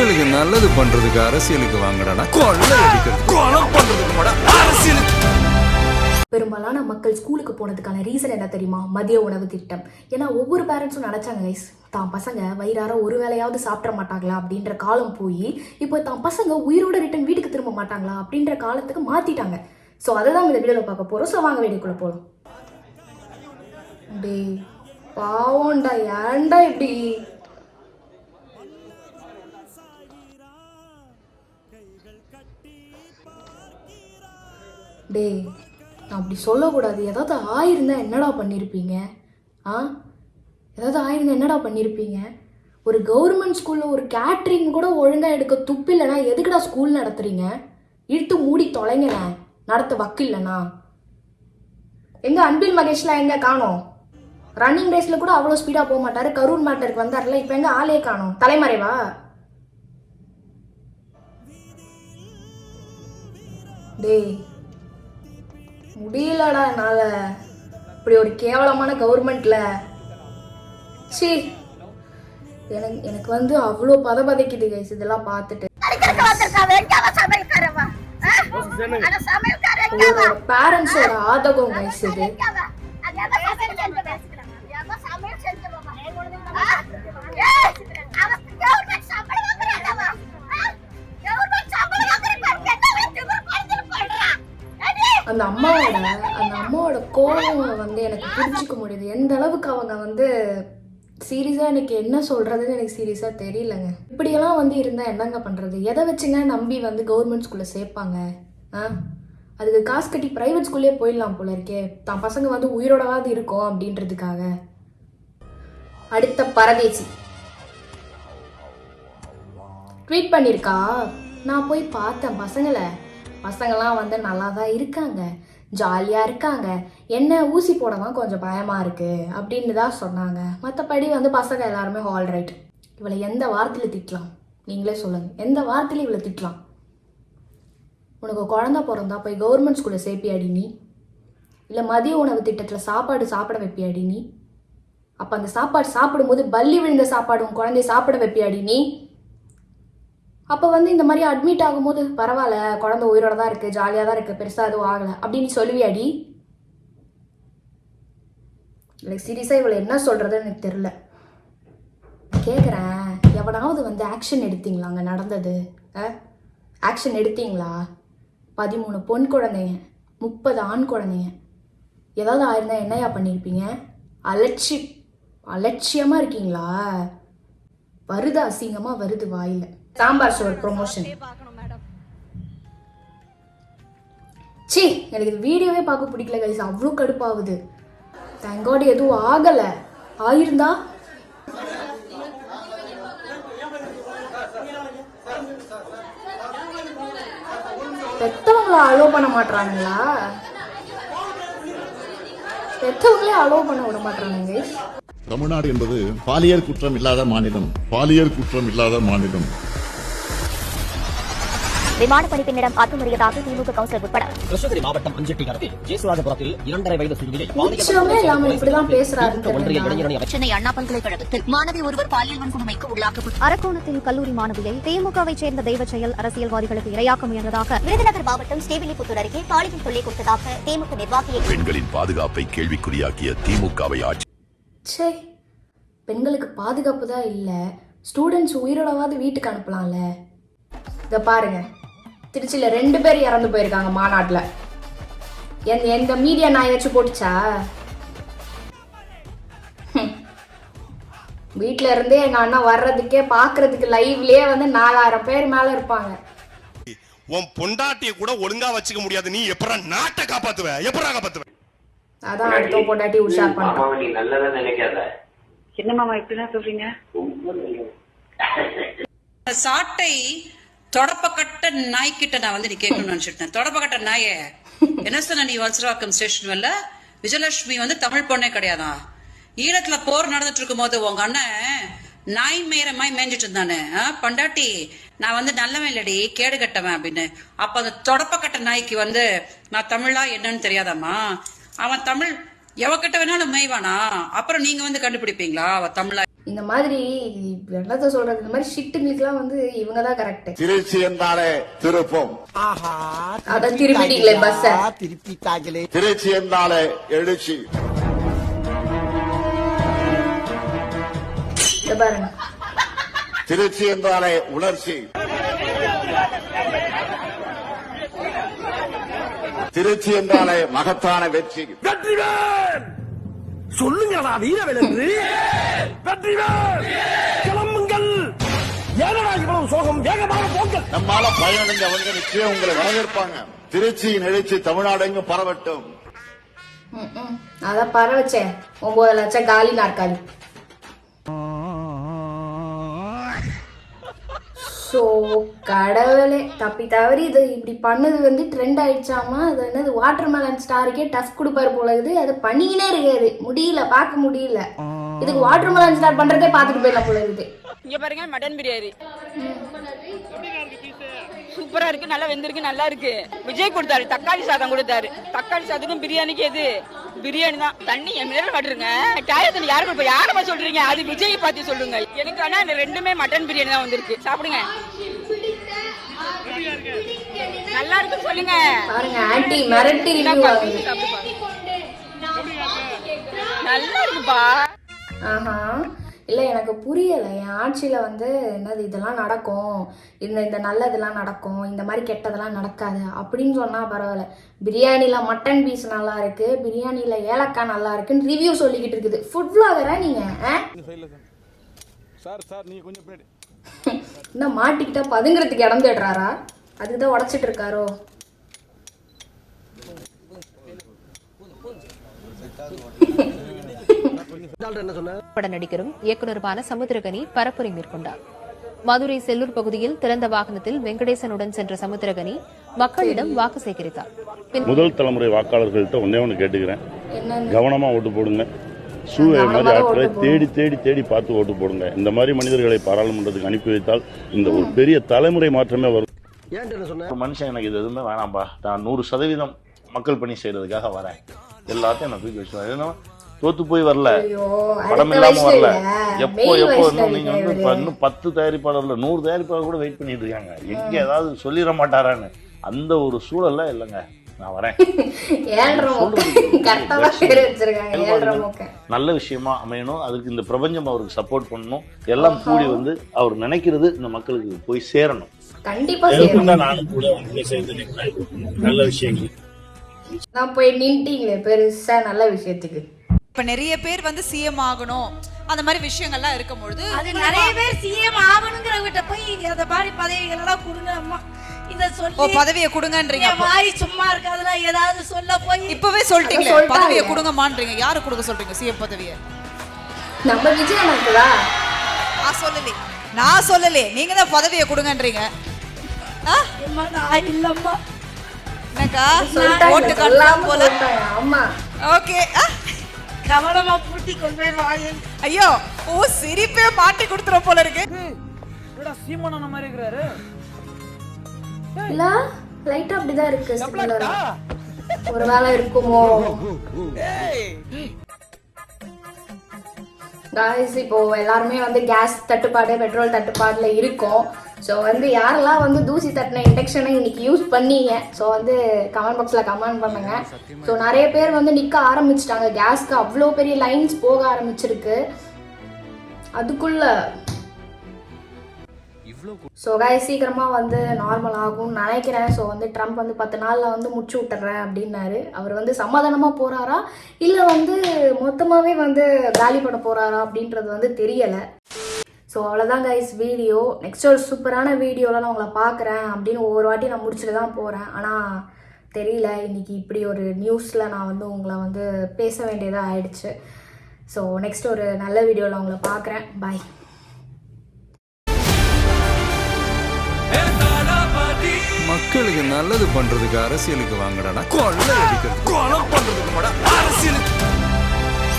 மக்களுக்கு நல்லது பண்றதுக்கு அரசியலுக்கு வாங்கடா, கொள்ளை அடிக்கிறது கொலை பண்றதுக்கு கூட அரசியலுக்கு. பெரும்பாலான மக்கள் ஸ்கூலுக்கு போனதுக்கான ரீசன் என்ன தெரியுமா? மதிய உணவு திட்டம். ஏன்னா ஒவ்வொரு பேரண்ட்ஸும் நினைச்சாங்க கைஸ், தான் பசங்க வயிறார ஒரு வேளையாவது சாப்பிட மாட்டாங்களா அப்படின்ற காலம் போய் இப்போ தான் பசங்க உயிரோட ரிட்டன் வீட்டுக்கு திரும்ப மாட்டாங்களா அப்படின்ற காலத்துக்கு மாத்திட்டாங்க. ஸோ அதை தான் இந்த வீடியோவில் பார்க்க போறோம். ஸோ வாங்க வீடியோக்குள்ள போகலாம். டே பாவம்டா, ஏன்டா இப்படி? டே நான் அப்படி சொல்லக்கூடாது. ஏதாவது ஆயிருந்தா என்னடா பண்ணியிருப்பீங்க? ஏதாவது ஆயிருந்தா என்னடா பண்ணியிருப்பீங்க? ஒரு கவர்மெண்ட் ஸ்கூலில் ஒரு கேட்ரிங் கூட ஒழுங்காக எடுக்க துப்பு இல்லைனா எதுக்குடா ஸ்கூல் நடத்துறீங்க? இழுத்து மூடி தொலைங்கண்ணே, நடத்த வக்கு இல்லைண்ணா. எங்கே அன்பில் மகேஷ்லாம் எங்கே காணோம்? ரன்னிங் ரேஸில் கூட அவ்வளோ ஸ்பீடாக போக மாட்டார். கரூர் மேட்டருக்கு வந்தார்ல, இப்போ எங்கே ஆளே காணோம்? தலைமறைவா? டேய் முடியலடா என்னால் இப்படி ஒரு கேவலமான கவர்மெண்ட்ல. சி எனக்கு வந்து அவ்வளோ பதைக்குது கைஸ் இதெல்லாம் பார்த்துட்டு. பேரண்ட்ஸோட ஆதகம் கைஸ் இது. அந்த அம்மாவோட கோபம் வந்து எனக்கு புரிஞ்சிக்க முடியுது. எந்த அளவுக்கு அவங்க வந்து சீரியஸாக எனக்கு என்ன சொல்கிறதுன்னு எனக்கு சீரியஸாக தெரியலங்க. இப்படியெல்லாம் வந்து இருந்தால் என்னங்க பண்ணுறது? எதை வச்சுங்க நம்பி வந்து கவர்மெண்ட் ஸ்கூலில் சேர்ப்பாங்க? அதுக்கு காசு கட்டி ப்ரைவேட் ஸ்கூல்லே போயிடலாம் போல இருக்கே, தான் பசங்க வந்து உயிரோடவாது இருக்கும் அப்படின்றதுக்காக. அடுத்த பரதேசி ட்வீட் பண்ணியிருக்கா, நான் போய் பார்த்தேன் பசங்களாம் வந்து நல்லா தான் இருக்காங்க, ஜாலியாக இருக்காங்க, என்ன ஊசி போட தான் கொஞ்சம் பயமாக இருக்குது அப்படின்னு தான் சொன்னாங்க. மற்றபடி வந்து பசங்க எல்லாருமே ஆல்ரைட். இவளை எந்த வார்த்தையில் திட்டலாம் நீங்களே சொல்லுங்கள்? எந்த வார்த்தையில் இவளை திட்டலாம்? உனக்கு குழந்தை பிறந்தா போய் கவர்மெண்ட் ஸ்கூலில் சேர்ப்பியாடி நீ? இல்லை மதிய உணவு திட்டத்தில் சாப்பிட வைப்பியாடி நீ? அப்போ அந்த சாப்பாடு சாப்பிடும்போது பல்லி விழுந்த சாப்பாடு உன் குழந்தைய சாப்பிட வைப்பியாடி நீ? அப்போ வந்து இந்த மாதிரி அட்மிட் ஆகும்போது பரவாயில்ல, குழந்தை உயிரோட தான் இருக்குது, ஜாலியாக தான் இருக்குது, பெருசாக எதுவும் ஆகலை அப்படின்னு சொல்லுவியாடி? எனக்கு சீரியஸாக இவ்வளோ என்ன சொல்கிறதுன்னு எனக்கு தெரில. கேட்குறேன், எவனாவது வந்து ஆக்ஷன் எடுத்தீங்களா? அங்கே நடந்தது ஆக்ஷன் எடுத்தீங்களா? 13 பொன் குழந்தைங்க, 30 ஆண் குழந்தைங்க. ஏதாவது ஆயிருந்தா என்னையா பண்ணியிருப்பீங்க? அலட்சியமாக இருக்கீங்களா? வருது, அசிங்கமாக வருது வாயில். சாம்பார் சோறு ப்ரொமோஷன். சி எனக்கு இது வீடியோவே பார்க்க பிடிக்கல கைஸ், அவ்வளோ கடுப்பாகுது. தேங்க் காட் எதுவும் ஆகலை. ஆயிருந்தா பெத்தவங்களை அலோவ் பண்ண மாட்டாங்களா? பெத்தவங்களே அலோவ் பண்ண விட மாட்டாங்க கைஸ். தமிழ்நாடு என்பது பாலியல் குற்றம் இல்லாத மாநிலம். விமானப்பணி பெண்ணிடம் அத்துமீறியதாக திமுக கவுன்சிலர் உட்பட கிருஷ்ணகிரி மாவட்டம் அஞ்செட்டி அருகே ஜேசுராஜபுரத்தில் 2.5 வயது சிறுமியை சென்னை அண்ணா பல்கலைக்கழகத்தில் மாணவி ஒருவர் பாலியல் வன்கொடுமைக்கு உள்ளாக்கப்பட்டு அரக்கோணத்தில் கல்லூரி மாணவியை திமுகவை சேர்ந்த தெய்வ செயல் அரசியல்வாதிகளுக்கு இரையாக்க முயன்றதாக விருதுநகர் மாவட்டம் ஸ்ரீவில்லிபுத்தூர் அருகே பாலியல் தொல்லை கொடுத்ததாக திமுக நிர்வாகியை பெண்களின் பாதுகாப்பை கேள்விக்குறியாக்கிய திமுகவை ஆட்சி. பெண்களுக்கு பாதுகாப்பு தான் இல்லை, ஸ்டூடெண்ட்ஸ் உயிரோடவாது வீட்டுக்கு அனுப்பலாம்ல. இதை பாருங்க, திருச்சியில் 2 பேர் இறந்து போயிருக்காங்க மாநாட்டில். எந்த மீடியா நான் ஏதாச்சும் போட்டுச்சா? வீட்டில் இருந்தே எங்கள் அண்ணா வர்றதுக்கே பார்க்கறதுக்கு லைவ்லேயே வந்து 4000 பேர் மேலே இருப்பாங்க. உன் பொண்டாட்டியை கூட ஒழுங்கா வச்சுக்க முடியாது, நீ எப்படா நாட்டை காப்பாத்துவ? அதான் அடுத்த பொண்டாட்டி உஷார் பண்ணி நல்லதா நினைக்காத. என்ன மாமா இப்படிதான் சொல்றீங்க? சாட்டை தொடப்பக்கட்ட நாய்கிட்ட நான் வந்து நீ கேட்கணும்னு நினைச்சிட்டேன். தொடப்பக்கட்ட நாயே என்ன சொன்ன நீ? வல்சராக்கம் ஸ்டேஷன் வரல விஜயலட்சுமி வந்து தமிழ் பொண்ணே கிடையாதான். ஈழத்துல போர் நடந்துட்டு இருக்கும் போது உங்க அண்ணன் நாய் மேயறமாய் மேய்ஞ்சிட்டு இருந்தானே, பண்டாட்டி நான் வந்து நல்லவன் இல்லடி கேடு கட்டவன் அப்படின்னு. அப்ப அந்த தொடப்பக்கட்ட நாய்க்கு வந்து நான் தமிழா என்னன்னு தெரியாதாமா? அவன் தமிழ் எவக்கிட்ட வேணாலும் மேய்வானா? அப்புறம் நீங்க வந்து கண்டுபிடிப்பீங்களா அவ தமிழா? இந்த மாதிரி என்னத்த சொல்றது, இந்த மாதிரி ஷிட்டுங்களுக்குலாம் வந்து இவங்க தான் கரெக்ட். திருச்சி என்றாலே திருப்பம், அதான் திருப்பிட்டீங்களே பஸ்ஸ. திருச்சி என்றாலே எழுச்சி, இத பாருங்க, திருச்சி என்றாலே உணர்ச்சி, திருச்சி என்றாலே மகத்தான வெற்றி. சொல்லுங்கடா வீரவேலு, வெற்றிவேல் கிளம்புங்கள். ஏனடா இவ்வளவு சோகம், வேகமாக போங்கள். நம்மால பயனடைஞ்சவங்க நிச்சயம் உங்களை வரவேற்பாங்க. திருச்சியின் எழுச்சி தமிழ்நாடு எங்கும் பரவட்டும். அதான் பரவச்சேன் 9 லட்சம் காலி நாற்காலி. ஸோ கடவுளே, தப்பி தவறி இது இப்படி பண்ணது வந்து ட்ரெண்ட் ஆயிடுச்சாமா. அது என்னது வாட்டர் மெலன் ஸ்டாருக்கே டஃப் கொடுப்பாரு போல இருக்குது. அது பண்ணிக்கினே இருக்காரு, முடியல, பார்க்க முடியல. இதுக்கு வாட்டர் மெலன் ஸ்டார் பண்றதே பார்த்துட்டு போயிடலாம் போல இருக்குது. இங்க பாருங்க, மட்டன் பிரியாணி சூப்பரா இருக்கு, நல்லா வெந்திருக்கு, நல்லா இருக்கு. விஜய் கொடுத்தாரு, தக்காளி சாதம் கொடுத்தாரு. தக்காளி சாதத்துக்கும் பிரியாணிக்கு எது பிரியாணி தான். தண்ணி என் மேல மாட்டுருங்க. டயத்துல யாரு கொடுப்பா, யாரமா சொல்றீங்க? அது விஜய் பார்த்து சொல்லுங்க. எனக்கு ஆனா ரெண்டுமே மட்டன் பிரியாணி தான் வந்திருக்கு. சாப்பிடுங்க, நல்லா இருக்கு சொல்லுங்க. பாருங்க ஆன்ட்டி மிரட்டி ரிவ்யூ ஆகுது. நல்லா இருக்குப்பா. ஆஹா, இல்லை எனக்கு புரியலை. என் ஆட்சியில் வந்து என்னது இதெல்லாம் நடக்கும், இந்த நல்லதெல்லாம் நடக்கும், இந்த மாதிரி கெட்டதெல்லாம் நடக்காது அப்படின்னு சொன்னால் பரவாயில்ல. பிரியாணியில் மட்டன் பீஸ் நல்லா இருக்கு, பிரியாணியில் ஏலக்காய் நல்லா இருக்குன்னு ரிவ்யூ சொல்லிக்கிட்டு இருக்குது. ஃபுட் விளாகரா நீங்கள்? இன்னும் மாட்டிக்கிட்டா பதுங்கிறதுக்கு இடம் தேடுறாரா? அதுக்குதான் உடச்சிட்டு இருக்காரோ? பட நடிகரும் இயக்குநருமான சமுத்திரகனி பரப்புரை மேற்கொண்டார். மதுரை செல்லூர் பகுதியில் திறந்த வாகனத்தில் வெங்கடேசனுடன் சென்ற சமுத்திரகனி மக்களிடம் வாக்கு சேகரித்தார். முதல் தலைமுறை வாக்காளர்கள்ட்ட ஒண்ணு கேட்டுக்கிறேன், கவனமா ஓட்டு போடுங்க. சூழல் மாதிரி ஆட்களை தேடி தேடி தேடி பார்த்து ஓட்டு போடுங்க. இந்த மாதிரி மனிதர்களை பாராளுமன்றத்துக்கு அனுப்பி வைத்தால் இந்த ஒரு பெரிய தலைமுறை மாற்றமே வரும். மனுஷன் எனக்கு இது எதுவுமே வேணாம்பா, நான் 100% மக்கள் பணி செய்யறதுக்காக வரேன், எல்லாத்தையும் நான் தூக்கி வச்சுருவேன். தோத்து போய் வரல, படம் இல்லாம வரல. எப்போ நீங்க வந்து இன்னும் 10 தயாரிப்பாளர்ல 100 தயாரிப்பாளர் கூட வெயிட் பண்ணிட்டு இருக்காங்க, எங்க ஏதாவது சொல்லிட மாட்டாரான்னு. அந்த ஒரு சூழல்ல இல்லைங்க, நான் வரேன். நல்ல விஷயமா அமையணும், அதுக்கு இந்த பிரபஞ்சம் அவருக்கு சப்போர்ட் பண்ணணும், எல்லாம் கூடி வந்து அவர் நினைக்கிறது இந்த மக்களுக்கு போய் சேரணும். கண்டிப்பா நானும் கூட நல்ல விஷயங்கள் நான் போய் நின்ட்டீங்களே பெருசா நல்ல விஷயத்துக்கு. இப்ப நிறைய பேர் வந்து சிஎம் ஆகணும் அந்த மாதிரி விஷயங்கள்லாம் இருக்கும் பொழுது அது நிறைய பேர் சிஎம் ஆகணுங்கிறவங்கிட்ட போய் அந்த மாதிரி பதவிகள் எல்லாம் கொடுங்க அம்மா, இத சொல்லி பதவியை கொடுங்கன்றீங்க. வாய் சும்மா இருக்காதுல, ஏதாவது சொல்ல போய் இப்பவே சொல்லிட்டீங்க பதவியை கொடுங்கமான்றீங்க. யாரு கொடுக்க சொல்றீங்க சிஎம் பதவியை? நம்ம விஜய் அண்ணாக்குதா? நான் சொல்லலே, நீங்க தான் பதவியை கொடுங்கன்றீங்க. இல்லம்மா என்னக்கா ஓட்டு கட்டலாம் போல. ஆமா ஓகே, கவனமா பூட்டி கொண்டு போய் வாங்க. ஐயோ, ஓ சிரிப்பே மாட்டி கொடுத்துற போல இருக்கு. சீமானா மாதிரி இருக்கிறாரு. இல்ல லைட்டா அப்படிதான் இருக்கு. ஒரு வேளை இருக்குமோ காய்ஸ்? இப்போ எல்லாருமே வந்து கேஸ் தட்டுப்பாடு, பெட்ரோல் தட்டுப்பாடுல இருக்கோம். ஸோ வந்து யாரெல்லாம் வந்து தூசி தட்டின இண்டக்ஷனை இன்னைக்கு யூஸ் பண்ணீங்க, ஸோ வந்து கமெண்ட் பாக்ஸில் கமெண்ட் பண்ணுங்க. ஸோ நிறைய பேர் வந்து நிற்க ஆரம்பிச்சிட்டாங்க, கேஸ்க்கு அவ்வளோ பெரிய லைன்ஸ் போக ஆரம்பிச்சிருக்கு அதுக்குள்ள. ஸோ காய்ஸ் சீக்கிரமாக வந்து நார்மல் ஆகும்னு நினைக்கிறேன். ஸோ வந்து ட்ரம்ப் வந்து 10 நாளில் வந்து முடிச்சு விட்டுறேன் அப்படின்னாரு. அவர் வந்து சமாதானமாக போகிறாரா இல்லை வந்து மொத்தமாகவே வந்து காலி பண்ண போகிறாரா அப்படின்றது வந்து தெரியலை. ஸோ அவ்வளோதான் கைஸ் வீடியோ. நெக்ஸ்ட் ஒரு சூப்பரான வீடியோவில் நான் உங்களை பார்க்குறேன் அப்படின்னு ஒவ்வொரு வாட்டி நான் முடிச்சுட்டு தான் போகிறேன். ஆனால் தெரியல, இன்றைக்கி இப்படி ஒரு நியூஸில் நான் வந்து உங்களை வந்து பேச வேண்டியதாக ஆயிடுச்சு. ஸோ நெக்ஸ்ட் ஒரு நல்ல வீடியோவில் உங்களை பார்க்குறேன். பாய். மக்களுக்கு நல்லது பண்றதுக்கு அரசியலுக்கு வாங்கடா, கொள்ளை அடிக்கிறது, கொலை பண்றதுக்கு அரசியலுக்கு